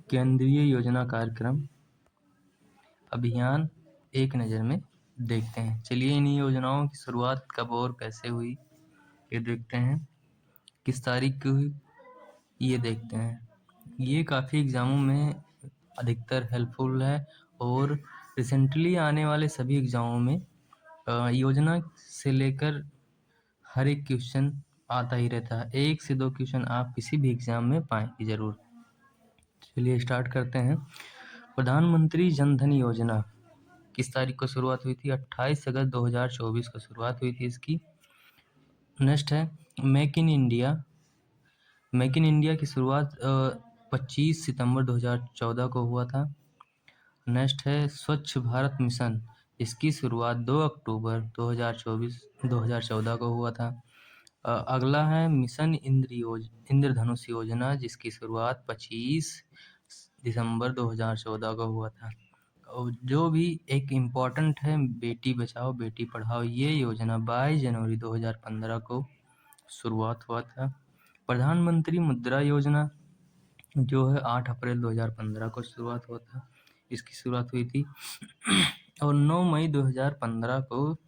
केंद्रीय योजना कार्यक्रम अभियान एक नज़र में देखते हैं। चलिए इन योजनाओं की शुरुआत कब और कैसे हुई ये देखते हैं। किस तारीख को हुई ये देखते हैं। ये काफ़ी एग्ज़ामों में अधिकतर हेल्पफुल है और रिसेंटली आने वाले सभी एग्ज़ामों में योजना से लेकर हर एक क्वेश्चन आता ही रहता है। 1 से 2 क्वेश्चन आप किसी भी एग्ज़ाम में पाएंगे ज़रूर। चलिए स्टार्ट करते हैं। प्रधानमंत्री जन धन योजना किस तारीख को शुरुआत हुई थी? 28 अगस्त 2024 को शुरुआत हुई थी इसकी। नेक्स्ट है make in India. Make in India की शुरुआत 25 सितंबर 2014 को हुआ था। नेक्स्ट है स्वच्छ भारत मिशन। इसकी शुरुआत 2 अक्टूबर 2014 को हुआ था। अगला है मिशन इंद्रधनुष योजना जिसकी शुरुआत 25 दिसंबर 2014 को हुआ था। और जो भी एक इम्पॉर्टेंट है बेटी बचाओ बेटी पढ़ाओ, ये योजना 22 जनवरी 2015 को शुरुआत हुआ था। प्रधानमंत्री मुद्रा योजना जो है 8 अप्रैल 2015 को शुरुआत हुआ था, इसकी शुरुआत हुई थी। और 9 मई 2015 को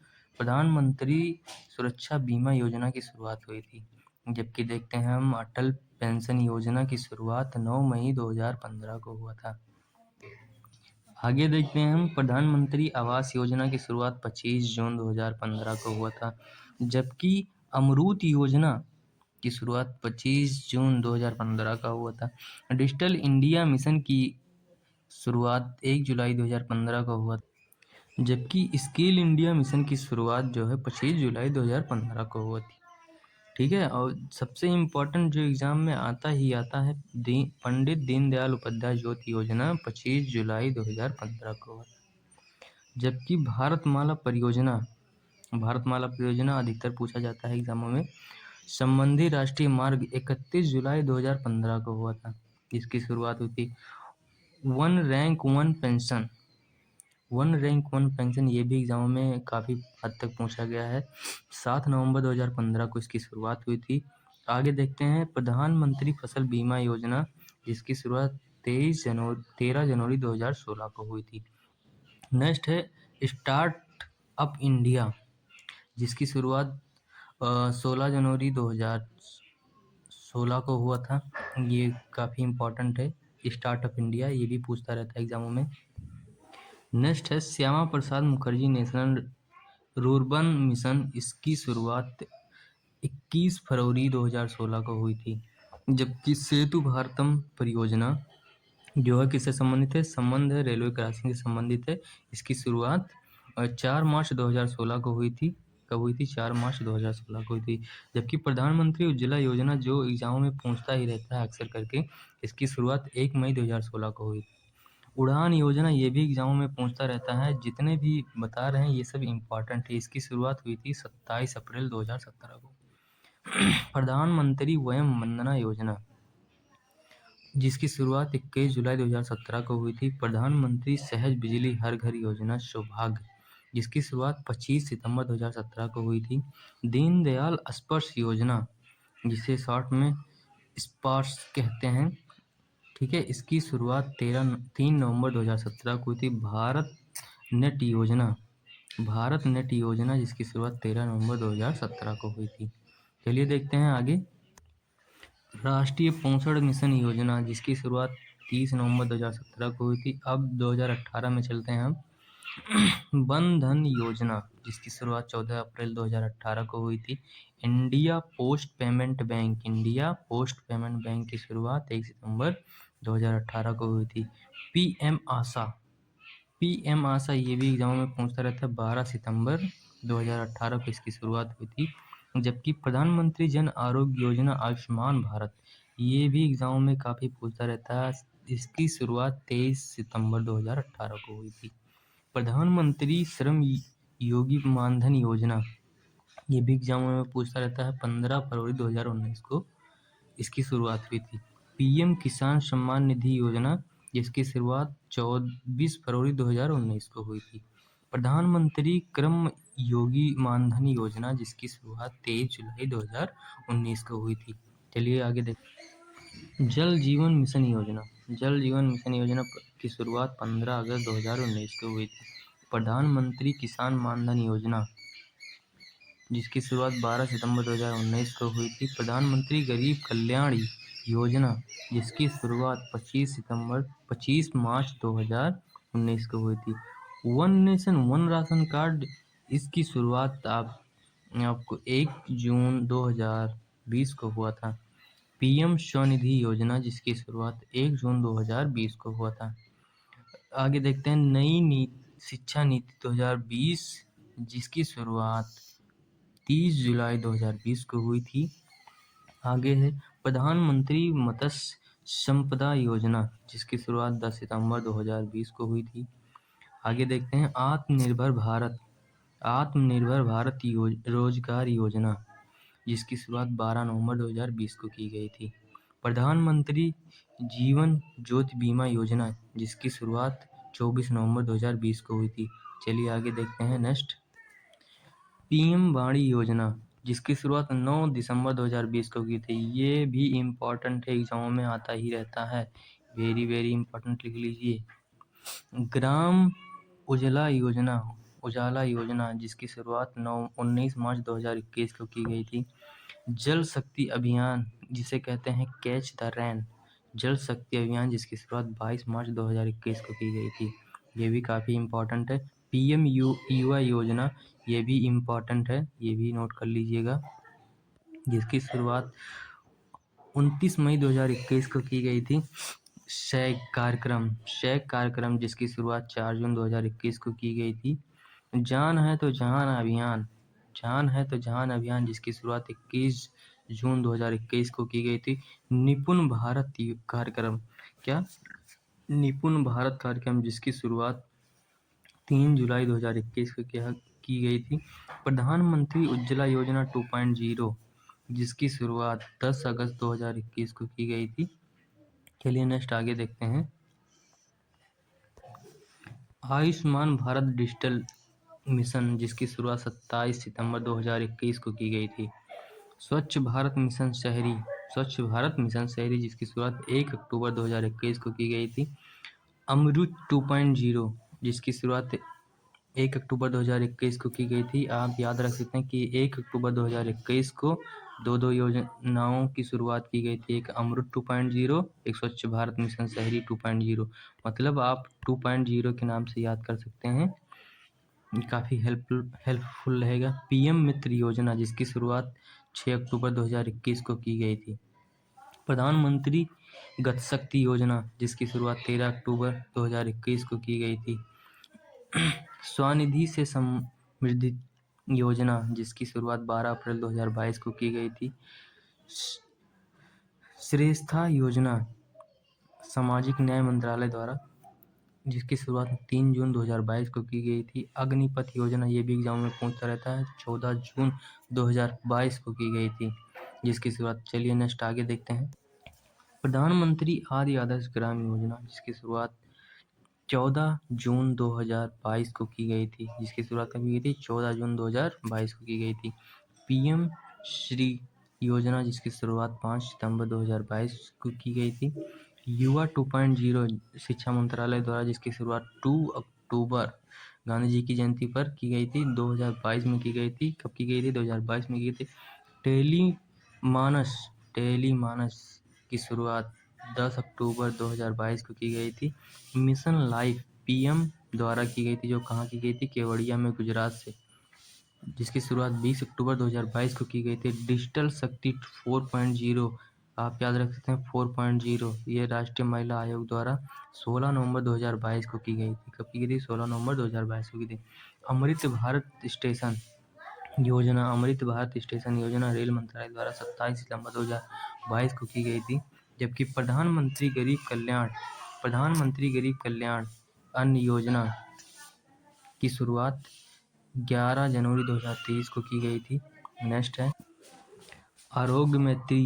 प्रधानमंत्री सुरक्षा बीमा योजना की शुरुआत हुई थी। जबकि देखते हैं हम अटल पेंशन योजना की शुरुआत 9 मई 2015 को हुआ था। आगे देखते हैं हम प्रधानमंत्री आवास योजना की शुरुआत 25 जून 2015 को हुआ था। जबकि अमरूत योजना की शुरुआत 25 जून 2015 का हुआ था। डिजिटल इंडिया मिशन की शुरुआत 1 जुलाई 2015 को हुआ था। जबकि स्किल इंडिया मिशन की शुरुआत जो है 25 जुलाई 2015 को हुआ थी। ठीक है। और सबसे इम्पोर्टेंट जो एग्ज़ाम में आता ही आता है पंडित दीनदयाल उपाध्याय ज्योति योजना 25 जुलाई 2015 को हुआ था। जबकि भारतमाला परियोजना अधिकतर पूछा जाता है एग्जामों में। संबंधी राष्ट्रीय मार्ग 31 जुलाई 2015 को हुआ था, इसकी शुरुआत हुई थी। वन रैंक वन पेंशन ये भी एग्जामों में काफ़ी हद तक पूछा गया है। 7 नवंबर 2015 को इसकी शुरुआत हुई थी। आगे देखते हैं प्रधानमंत्री फसल बीमा योजना जिसकी शुरुआत 13 जनवरी 2016 को हुई थी। नेक्स्ट है स्टार्ट अप इंडिया जिसकी शुरुआत 16 जनवरी 2016 को हुआ था। ये काफ़ी इम्पोर्टेंट है स्टार्टअप इंडिया, ये भी पूछता रहता है एग्जामों में। नेक्स्ट है Shyama Prasad Mukherjee national rurban mission. इसकी शुरुआत 21 फरवरी 2016 को हुई थी। जबकि सेतु भारतम परियोजना जो है किससे संबंधित है? संबंध है रेलवे क्रॉसिंग से संबंधित है। इसकी शुरुआत 4 मार्च 2016 को हुई थी। कब हुई थी? 4 मार्च 2016 को हुई थी। जबकि प्रधानमंत्री उज्ज्वला योजना जो एग्जामों में पूछता ही रहता है अक्सर करके, इसकी शुरुआत 1 मई 2016 को हुई थी। उड़ान योजना ये भी एग्जामों में पूछता रहता है। जितने भी बता रहे हैं ये सब इम्पॉर्टेंट है। इसकी शुरुआत हुई थी 27 अप्रैल 2017 को। प्रधानमंत्री वयम वंदना योजना जिसकी शुरुआत 21 जुलाई 2017 को हुई थी। प्रधानमंत्री सहज बिजली हर घर योजना सौभाग्य जिसकी शुरुआत 25 सितंबर 2017 को हुई थी। दीनदयाल स्पर्श योजना जिसे शॉर्ट में स्पर्श कहते हैं, ठीक है, इसकी शुरुआत 3 नवंबर 2017 को हुई थी। भारत नेट योजना जिसकी शुरुआत 13 नवंबर 2017 को हुई थी। चलिए देखते हैं आगे। राष्ट्रीय पोषण मिशन योजना जिसकी शुरुआत 30 नवंबर 2017 को हुई थी। अब 2018 में चलते हैं हम। वन धन योजना जिसकी शुरुआत 14 अप्रैल 2018 को हुई थी। इंडिया पोस्ट पेमेंट बैंक की शुरुआत 1 सितंबर 2018 को हुई थी। पीएम आशा ये भी एग्जामों में पूछता रहता है। 12 सितंबर 2018 को इसकी शुरुआत हुई थी। जबकि प्रधानमंत्री जन आरोग्य योजना आयुष्मान भारत ये भी एग्जामों में काफ़ी पूछता रहता है। इसकी शुरुआत 23 सितंबर 2018 को हुई थी। प्रधानमंत्री श्रम योगी मानधन योजना ये भी एग्जामों में पूछता रहता है। 15 फरवरी 2019 को इसकी शुरुआत हुई थी। पीएम किसान सम्मान निधि योजना जिसकी शुरुआत 24 फरवरी 2019 को हुई थी। प्रधानमंत्री कर्म योगी मानधन योजना जिसकी शुरुआत 23 जुलाई 2019 को हुई थी। चलिए आगे देखते हैं। जल जीवन मिशन योजना। जल जीवन मिशन योजना की शुरुआत 15 अगस्त 2019 को हुई थी। प्रधानमंत्री किसान मानधन योजना, जिसकी शुरुआत 12 सितंबर 2019 को हुई थी। प्रधानमंत्री गरीब कल्याण योजना, जिसकी शुरुआत 25 मार्च 2019 को हुई थी। One nation one ration card, इसकी शुरुआत आपको 1 जून 2020 को हुआ था। पीएम स्वनिधि योजना, जिसकी शुरुआत 1 जून 2020 को हुआ था। आगे देखते हैं नई शिक्षा नीति 2020, जिसकी शुरुआत 30 जुलाई 2020 को हुई थी। आगे है प्रधानमंत्री मत्स्य संपदा योजना, जिसकी शुरुआत 10 सितंबर 2020 को हुई थी। आगे देखते हैं आत्मनिर्भर भारत रोजगार योजना, जिसकी शुरुआत 12 नवंबर 2020 को की गई थी। प्रधानमंत्री जीवन ज्योति बीमा योजना, जिसकी शुरुआत 24 नवंबर 2020 को हुई थी। चलिए आगे देखते हैं नेक्स्ट। पीएम वाणी योजना, जिसकी शुरुआत 9 दिसंबर 2020 को की थी। ये भी इम्पोर्टेंट है, एग्जामों में आता ही रहता है, वेरी वेरी इम्पोर्टेंट, लिख लीजिए। ग्राम उजाला योजना, जिसकी शुरुआत 19 मार्च 2021 को की गई थी। जल शक्ति अभियान, जिसे कहते हैं कैच द रैन, जल शक्ति अभियान, जिसकी शुरुआत 22 मार्च 2021 को की गई थी। ये भी काफ़ी इम्पोर्टेंट है। पीएम युवा योजना, ये भी इम्पोर्टेंट है, ये भी नोट कर लीजिएगा, जिसकी शुरुआत 29 मई 2021 को की गई थी। शैग कार्यक्रम, जिसकी शुरुआत 4 जून 2021 को की गई थी। जान है तो जहान अभियान, जिसकी शुरुआत 21 जून 2021 को की गई थी। निपुण भारत कार्यक्रम, जिसकी शुरुआत 3 जुलाई 2021 को की गई थी। प्रधानमंत्री उज्ज्वला योजना 2.0, जिसकी शुरुआत 10 अगस्त 2021 को की गई थी। चलिए नेक्स्ट आगे देखते हैं। आयुष्मान भारत डिजिटल मिशन, जिसकी शुरुआत 27 सितंबर 2021 को की गई थी। स्वच्छ भारत मिशन शहरी, जिसकी शुरुआत 1 अक्टूबर 2021 को की गई थी। अमृत 2.0, जिसकी शुरुआत 1 अक्टूबर 2021 को की गई थी। आप याद रख सकते हैं कि 1 अक्टूबर 2021 को दो योजनाओं की शुरुआत की गई थी, एक अमृत 2.0, एक स्वच्छ भारत मिशन शहरी 2.0। मतलब आप 2.0 के नाम से याद कर सकते हैं, काफ़ी हेल्पफुल रहेगा। पीएम मित्र योजना, जिसकी शुरुआत 6 अक्टूबर 2021 को की गई थी। प्रधानमंत्री गतिशक्ति योजना, जिसकी शुरुआत 13 अक्टूबर 2021 को की गई थी। स्वनिधि से समृद्धि योजना, जिसकी शुरुआत 12 अप्रैल 2022 को की गई थी। श्रेष्ठा योजना, सामाजिक न्याय मंत्रालय द्वारा, जिसकी शुरुआत 3 जून 2022 को की गई थी। अग्निपथ योजना, ये भी एग्जाम में पूछता रहता है, 14 जून 2022 को की गई थी, जिसकी शुरुआत। चलिए नेक्स्ट आगे देखते हैं। प्रधानमंत्री आदि आदर्श ग्राम योजना, जिसकी शुरुआत 14 जून 2022 को की गई थी, जिसकी शुरुआत कब की गई थी? 14 जून 2022 को की गई थी। पीएम श्री योजना, जिसकी शुरुआत 5 सितंबर 2022 को की गई थी। युवा 2.0 शिक्षा मंत्रालय द्वारा, जिसकी शुरुआत 2 अक्टूबर गांधी जी की जयंती पर की गई थी, 2022 में की गई थी। कब की गई थी? 2022 में की गई थी। टेलीमानस की शुरुआत 10 अक्टूबर 2022 को की गई थी। मिशन लाइफ पीएम द्वारा की गई थी, जो कहाँ की गई थी? केवड़िया में, गुजरात से, जिसकी शुरुआत 20 अक्टूबर 2022 को की गई थी। डिजिटल शक्ति 4.0, आप याद रख सकते हैं 4.0, ये राष्ट्रीय महिला आयोग द्वारा 16 नवंबर 2022 को की गई थी। कब की गई थी? 16 नवंबर 2022 को की थी। अमृत भारत स्टेशन योजना रेल मंत्रालय द्वारा 27 सितंबर 2022 को की गई थी। जबकि प्रधानमंत्री गरीब कल्याण अन्न योजना की शुरुआत 11 जनवरी 2023 को की गई थी। नेक्स्ट है आरोग्य मैत्री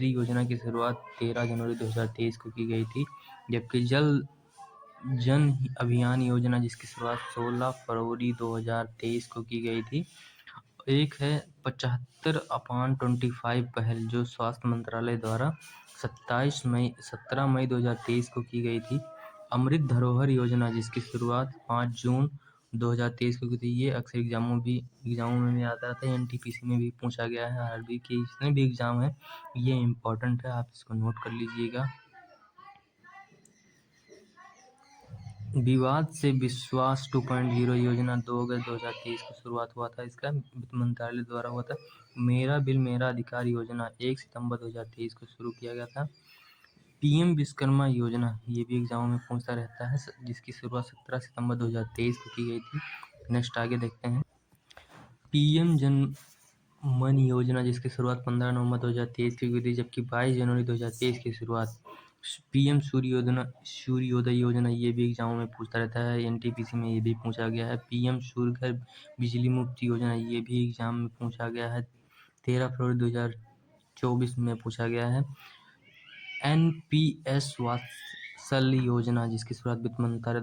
योजना की शुरुआत 13 जनवरी 2023 को की गई थी। जबकि जन अभियान योजना, जिसकी शुरुआत 16 फरवरी 2023 को की गई थी। एक है 75/25 पहल जो स्वास्थ्य मंत्रालय द्वारा 17 मई 2023 को की गई थी। अमृत धरोहर योजना जिसकी शुरुआत 5 जून 2023 को की थी। ये अक्सर एग्जामों में भी आता था, एनटीपीसी में भी पूछा गया है। आरबी के जितने भी एग्जाम है ये इम्पोर्टेंट है, आप इसको नोट कर लीजिएगा। विवाद से विश्वास 2.0 योजना 2 अगस्त 2023 को शुरुआत हुआ था। इसका वित्त मंत्रालय द्वारा हुआ था। मेरा बिल मेरा अधिकार योजना 1 सितंबर 2023 को शुरू किया गया था। पीएम विश्वकर्मा योजना ये भी एग्जाम में पूछता रहता है, जिसकी शुरुआत 17 सितंबर 2023 को की गई थी। नेक्स्ट आगे देखते हैं। पीएम जन मन योजना जिसकी शुरुआत 15 नवंबर 2023 की हुई थी, जबकि 22 जनवरी 2023 की शुरुआत पीएम सूर्योदय योजना ये भी एग्जामों में पूछता रहता है, एनटीपीसी में ये भी पूछा गया है। पीएम सूर्य घर बिजली मुफ्त योजना ये भी एग्जाम में पूछा गया है, 13 फरवरी 2024 में पूछा गया है। एनपीएस वात्सल्य योजना जिसकी शुरुआत वित्त मंत्रालय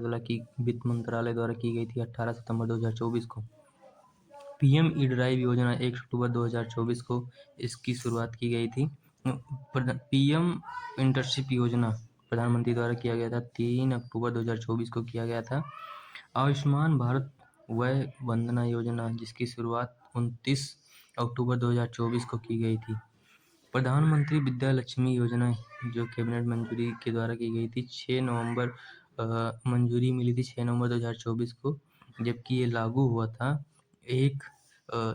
द्वारा की गई थी 18 सितंबर 2024 को। पीएम ई ड्राइव योजना 1 अक्टूबर 2024 को इसकी शुरुआत की गई थी। पीएम इंटर्नशिप योजना प्रधानमंत्री द्वारा किया गया था, 3 अक्टूबर 2024 को किया गया था। आयुष्मान भारत वय वंदना योजना जिसकी शुरुआत 29 अक्टूबर 2024 को की गई थी। प्रधानमंत्री विद्या लक्ष्मी योजना जो कैबिनेट मंजूरी के द्वारा की गई थी, 6 नवंबर मंजूरी मिली थी 6 नवंबर 2024 को, जबकि ये लागू हुआ था 1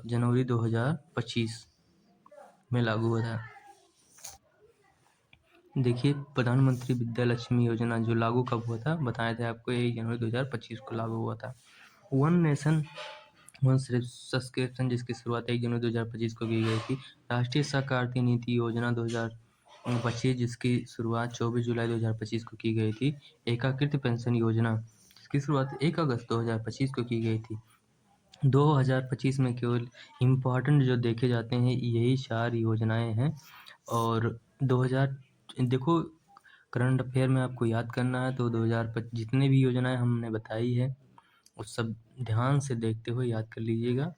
जनवरी 2025 में लागू हुआ था। देखिए प्रधानमंत्री विद्या लक्ष्मी योजना जो लागू कब हुआ था, बताया था आपको 1 जनवरी 2025 को लागू हुआ था। वन नेशन वन सब्सक्रिप्शन जिसकी शुरुआत 1 जनवरी 2025 को की गई थी। राष्ट्रीय सहकारिता नीति योजना 2025 जिसकी शुरुआत 24 जुलाई 2025 को की गई थी। एकीकृत पेंशन योजना जिसकी शुरुआत 1 अगस्त 2025 को की गई थी। 2025 में केवल इम्पॉर्टेंट जो देखे जाते हैं यही 4 योजनाएं हैं। और 2000 देखो करंट अफेयर में आपको याद करना है तो 2025 जितने भी योजनाएं हमने बताई है उस सब ध्यान से देखते हुए याद कर लीजिएगा।